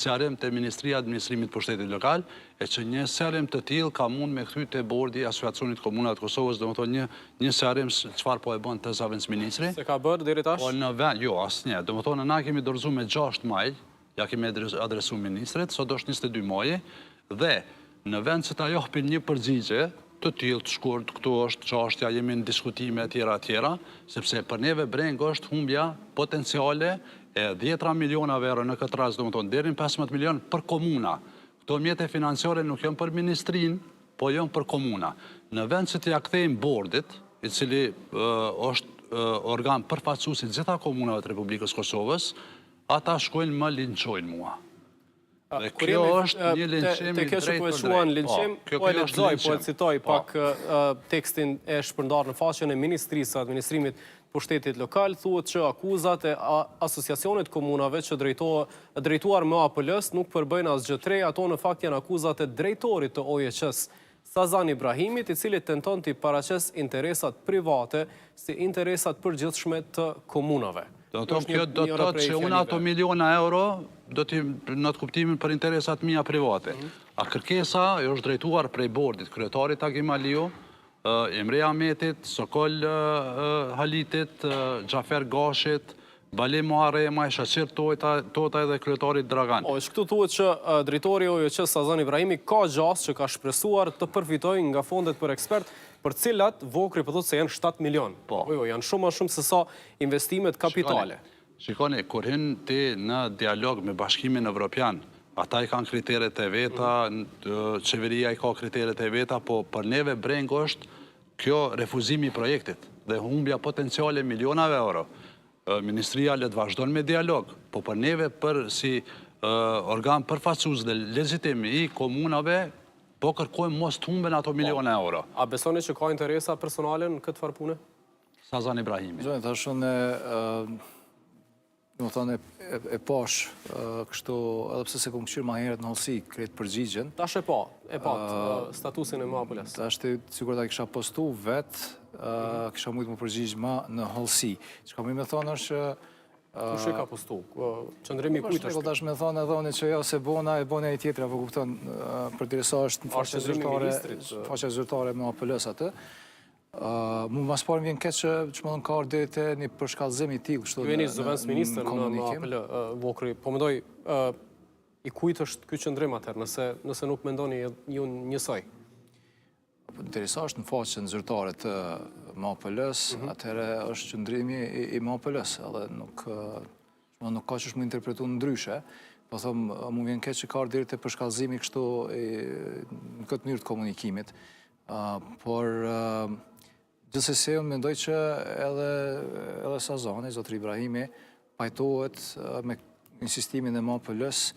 serim të Ministria e Administrimit për Shtetit Lokal, e që një serim të tillë ka mund me kthy te bordi i Asociacionit Komunave të Kosovës, domethënë një serim çfarë po e bën të zavendës ministri. Se ka bërë deri tash? Po në vend, jo, asnjë. Domethënë na kemi dorëzuar me 6 maj, ja kemi adresuar ministrit, sot është 22 maji, dhe në vend se ta japin një përgjigje të tillë të shkurt, këtu është çështja, jemi në diskutime etjera, sepse për neve Breng është humbja potenciale e 10 milionave euro në këtë rast, domethënë deri në 15 milion për komuna. Këto mjete financiare nuk janë për ministrinë, po janë për komuna. Në vend se t'ia kthejmë bordit, i cili është organ përfaqësues i gjitha komunave të Republikës Kosovës, ata shkojnë më linçojnë mua. Dhe kjo është një linçim i drejtë për drejtë. Po e lexoj, po e citoj pak tekstin e shpërndarë në faqen e Ministrisë së Administrimit për Shtetit Lokal, thuhet që akuzat e asociacionit komunave që drejtuar më APL-s nuk përbëjnë asgjë të re, ato në fakt janë akuzat e drejtorit të OJQ-s, Sazan Ibrahimit, i cili tenton të paraqes interesat private si interesat përgjithshme të komunave. Do të thotë që unë ato miliona euro do t'i në të kuptimin për interesat mia private. A kërkesa është drejtuar prej bordit, kryetarit Agim Aliu, Emre Ahmetit, Sokol Halitit, Xhafer Gashit, Bale Muharrema, Shaqir Tota edhe kryetarit Dragan. Këtu thuhet që drejtori i OJQ Sazan Ibrahimi ka gjas që ka shpresuar të përfitojë nga fondet për ekspert, për cilat Vokri po thotë se janë 7 milion. Po jo, janë shumë më shumë se sa investimet kapitale. Shikoni, kur hyn ti në dialog me Bashkimin Evropian, ata i kanë kriteret e veta, qeveria i ka kriteret e veta, po për neve Breng është kjo refuzimi i projektit dhe humbja potenciale milionave euro. Ministria le të vazhdon me dialog, po për neve si organ përfaqësues dhe legjitim i komunave, po kërkojmë mos të humben ato miliona euro. A besoni që ka interesa personale në këtë farë pune? Sazan Ibrahimi. Gjojnë, thashë unë më thonë e pash, kështu, edhe pse se kom këshirë ma herët në hollësi, kretë përgjigjen. Tash e pa statusin e më APL-s. Tash të sigur ta kisha postu vetë, kisha mujtë më përgjigjë ma në hollësi. Që ka me thonë është që... Kush e ka postu? Qëndrimi kujt është? Tash me thonë edhe unë që jo se bona e bona e tjetëra, po kupton, për diresa është në faqe zyrtare me APL-s atë. Mu mas parë vjen keq që më dhënë ka ardhë dhe një përshkallëzim i tillë kështu në komunikim. Ju jeni zëvendës ministër në APL, Vokri, po mendoj i kujt është ky qëndrim atëherë, nëse nuk mendoni ju njësoj. Interesa është në faqen zyrtare të MAPL-s, atëherë është qëndrimi i MAPL-s, edhe nuk ka që është më interpretu në ndryshe, po thëmë, mu vjen keq që ka ardhë dhe përshkallëzimi kështu në këtë mënyrë të komunikimit, por gjithsesi unë mendoj që edhe Sazani, Zotri Ibrahimi, pajtohet me insistimin e MAPL-s